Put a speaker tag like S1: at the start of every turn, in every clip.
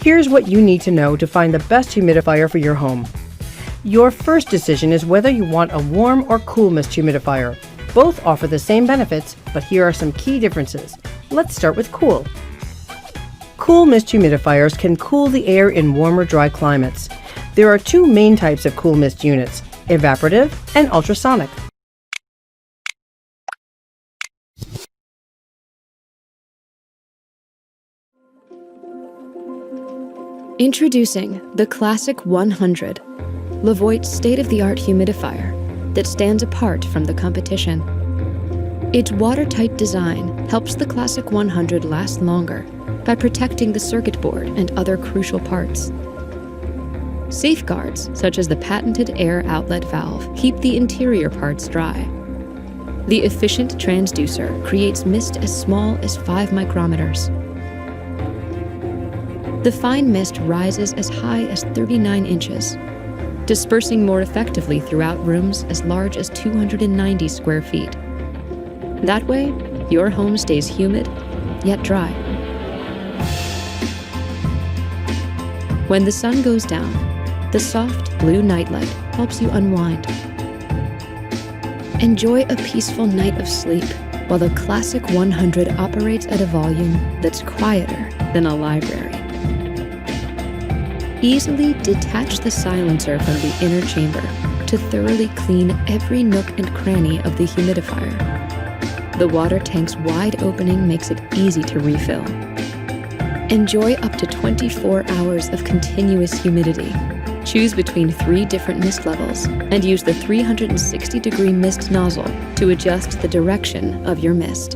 S1: Here's what you need to know to find the best humidifier for your home. Your first decision is whether you want a warm or cool mist humidifier. Both offer the same benefits, but here are some key differences. Let's start with cool. Cool mist humidifiers can cool the air in warmer, dry climates. There are two main types of cool mist units, evaporative and ultrasonic.
S2: Introducing the Classic 100, LEVOIT state-of-the-art humidifier that stands apart from the competition. Its watertight design helps the Classic 100 last longer by protecting the circuit board and other crucial parts. Safeguards, such as the patented air outlet valve, keep the interior parts dry. The efficient transducer creates mist as small as 5 micrometers. The fine mist rises as high as 39 inches, dispersing more effectively throughout rooms as large as 290 square feet. That way, your home stays humid, yet dry. When the sun goes down, the soft blue nightlight helps you unwind. Enjoy a peaceful night of sleep while the Classic 100 operates at a volume that's quieter than a library. Easily detach the silencer from the inner chamber to thoroughly clean every nook and cranny of the humidifier. The water tank's wide opening makes it easy to refill. Enjoy up to 24 hours of continuous humidity. Choose between 3 different mist levels and use the 360-degree mist nozzle to adjust the direction of your mist.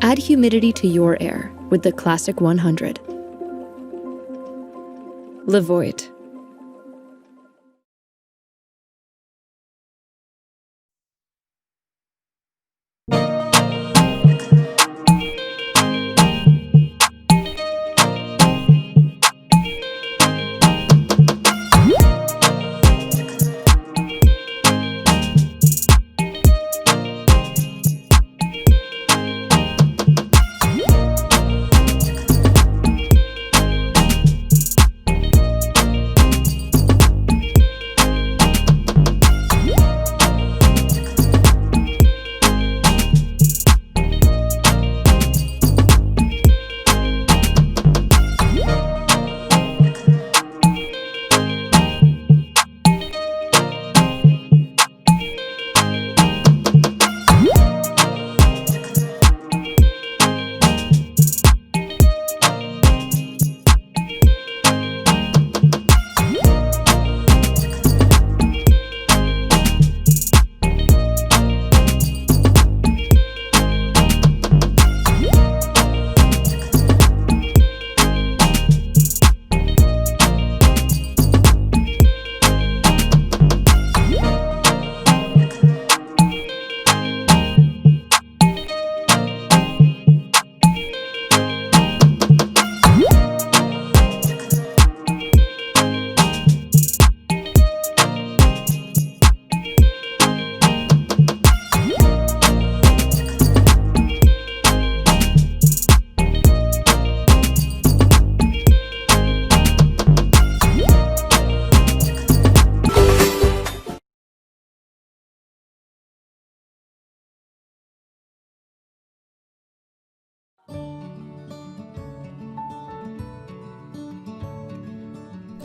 S2: Add humidity to your air with the Classic 100. LEVOIT.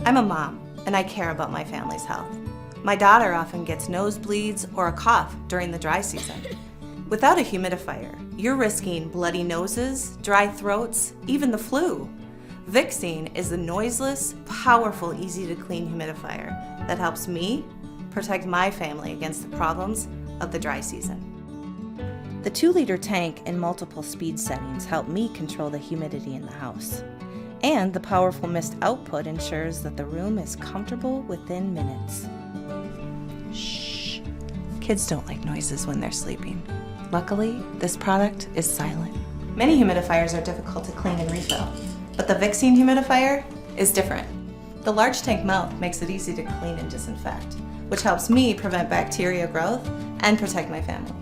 S3: I'm a mom, and I care about my family's health. My daughter often gets nosebleeds or a cough during the dry season. Without a humidifier, you're risking bloody noses, dry throats, even the flu. Vixene is the noiseless, powerful, easy-to-clean humidifier that helps me protect my family against the problems of the dry season. The 2-liter tank and multiple speed settings help me control the humidity in the house. And the powerful mist output ensures that the room is comfortable within minutes. Shh. Kids don't like noises when they're sleeping. Luckily, this product is silent. Many humidifiers are difficult to clean and refill, but the Vixene humidifier is different. The large tank mouth makes it easy to clean and disinfect, which helps me prevent bacteria growth and protect my family.